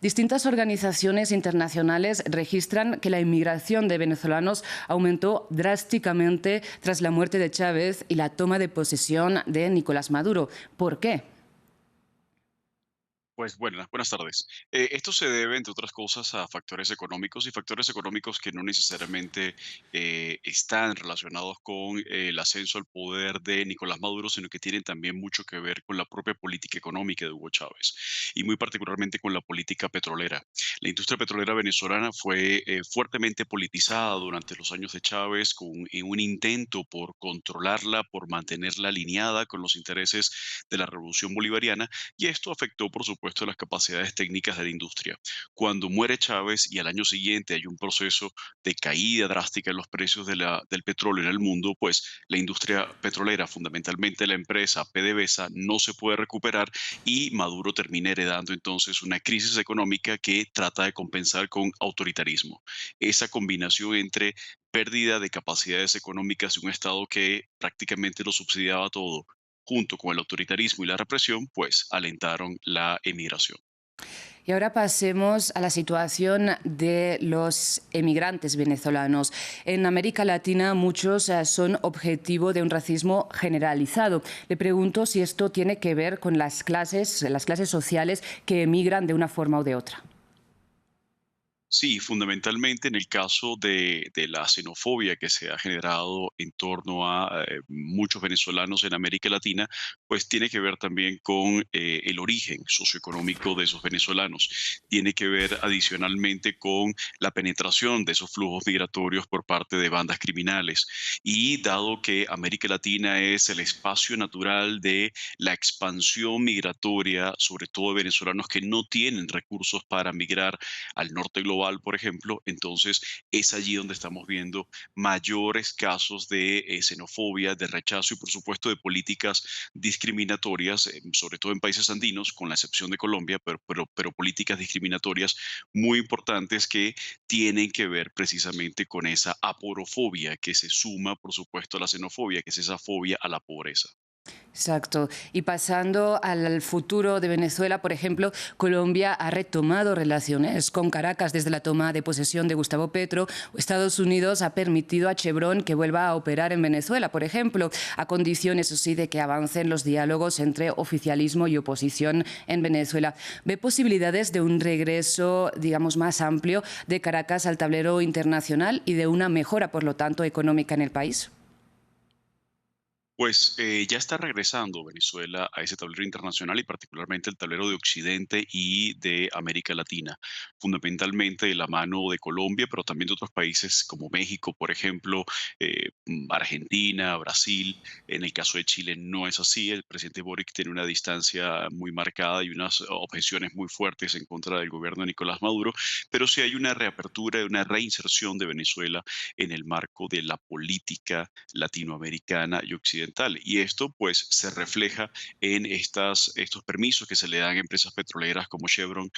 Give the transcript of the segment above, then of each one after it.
Distintas organizaciones internacionales registran que la inmigración de venezolanos aumentó drásticamente tras la muerte de Chávez y la toma de posesión de Nicolás Maduro. ¿Por qué? Pues buenas tardes. Esto se debe, entre otras cosas, a factores económicos y factores económicos que no necesariamente están relacionados con el ascenso al poder de Nicolás Maduro, sino que tienen también mucho que ver con la propia política económica de Hugo Chávez y muy particularmente con la política petrolera. La industria petrolera venezolana fue fuertemente politizada durante los años de Chávez en un intento por controlarla, por mantenerla alineada con los intereses de la revolución bolivariana y esto afectó, por supuesto, las capacidades técnicas de la industria. Cuando muere Chávez y al año siguiente hay un proceso de caída drástica en los precios del petróleo en el mundo, pues la industria petrolera, fundamentalmente la empresa PDVSA, no se puede recuperar y Maduro termina heredando entonces una crisis económica que trata de compensar con autoritarismo. Esa combinación entre pérdida de capacidades económicas de un Estado que prácticamente lo subsidiaba todo junto con el autoritarismo y la represión, pues alentaron la emigración. Y ahora pasemos a la situación de los emigrantes venezolanos. En América Latina muchos son objetivo de un racismo generalizado. Le pregunto si esto tiene que ver con las clases sociales que emigran de una forma o de otra. Sí, fundamentalmente en el caso de la xenofobia que se ha generado en torno a muchos venezolanos en América Latina, pues tiene que ver también con el origen socioeconómico de esos venezolanos. Tiene que ver adicionalmente con la penetración de esos flujos migratorios por parte de bandas criminales. Y dado que América Latina es el espacio natural de la expansión migratoria, sobre todo de venezolanos que no tienen recursos para migrar al norte global, por ejemplo, entonces es allí donde estamos viendo mayores casos de xenofobia, de rechazo y por supuesto de políticas discriminatorias, sobre todo en países andinos, con la excepción de Colombia, pero políticas discriminatorias muy importantes que tienen que ver precisamente con esa aporofobia que se suma, por supuesto, a la xenofobia, que es esa fobia a la pobreza. Exacto. Y pasando al futuro de Venezuela, por ejemplo, Colombia ha retomado relaciones con Caracas desde la toma de posesión de Gustavo Petro. Estados Unidos ha permitido a Chevron que vuelva a operar en Venezuela, por ejemplo, a condición, eso sí, de que avancen los diálogos entre oficialismo y oposición en Venezuela. ¿Ve posibilidades de un regreso, digamos, más amplio de Caracas al tablero internacional y de una mejora, por lo tanto, económica en el país? Pues ya está regresando Venezuela a ese tablero internacional y particularmente el tablero de Occidente y de América Latina, fundamentalmente de la mano de Colombia, pero también de otros países como México, por ejemplo, Argentina, Brasil. En el caso de Chile no es así. El presidente Boric tiene una distancia muy marcada y unas objeciones muy fuertes en contra del gobierno de Nicolás Maduro, pero sí hay una reapertura, una reinserción de Venezuela en el marco de la política latinoamericana y occidental. Y esto pues se refleja en estos permisos que se le dan a empresas petroleras como Chevron,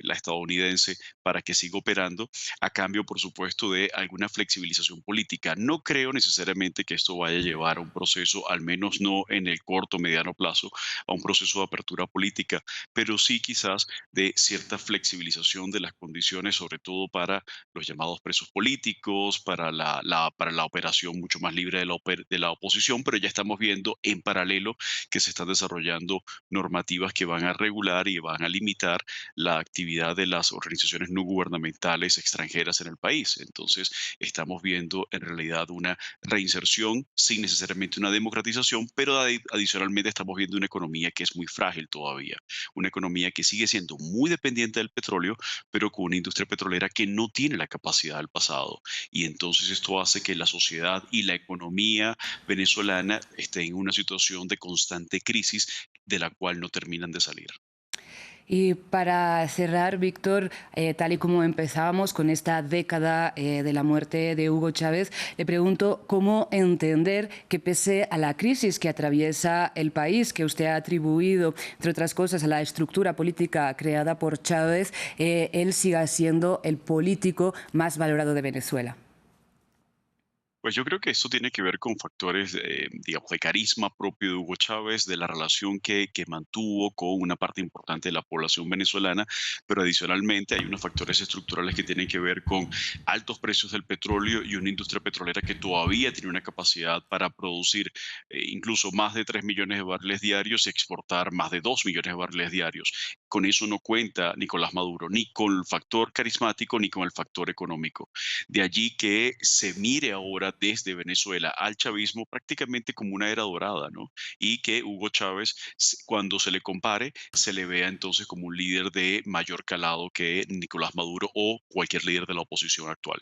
la estadounidense, para que siga operando, a cambio, por supuesto, de alguna flexibilización política. No creo necesariamente que esto vaya a llevar a un proceso, al menos no en el corto o mediano plazo, a un proceso de apertura política, pero sí quizás de cierta flexibilización de las condiciones, sobre todo para los llamados presos políticos, para la operación mucho más libre de de la oposición, pero ya estamos viendo en paralelo que se están desarrollando normativas que van a regular y van a limitar la actividad de las organizaciones no gubernamentales extranjeras en el país. Entonces, estamos viendo en realidad una reinserción sin necesariamente una democratización, pero adicionalmente estamos viendo una economía que es muy frágil todavía, una economía que sigue siendo muy dependiente del petróleo, pero con una industria petrolera que no tiene la capacidad del pasado. Y entonces esto hace que la sociedad y la economía venezolana estén en una situación de constante crisis de la cual no terminan de salir. Y para cerrar, Víctor, tal y como empezábamos con esta década de la muerte de Hugo Chávez, le pregunto cómo entender que pese a la crisis que atraviesa el país, que usted ha atribuido, entre otras cosas, a la estructura política creada por Chávez, él siga siendo el político más valorado de Venezuela. Pues yo creo que esto tiene que ver con factores, digamos, de carisma propio de Hugo Chávez, de la relación que mantuvo con una parte importante de la población venezolana, pero adicionalmente hay unos factores estructurales que tienen que ver con altos precios del petróleo y una industria petrolera que todavía tiene una capacidad para producir incluso más de 3 millones de barriles diarios y exportar más de 2 millones de barriles diarios. Con eso no cuenta Nicolás Maduro, ni con el factor carismático ni con el factor económico. De allí que se mire ahora desde Venezuela al chavismo prácticamente como una era dorada, ¿no? Y que Hugo Chávez, cuando se le compare, se le vea entonces como un líder de mayor calado que Nicolás Maduro o cualquier líder de la oposición actual.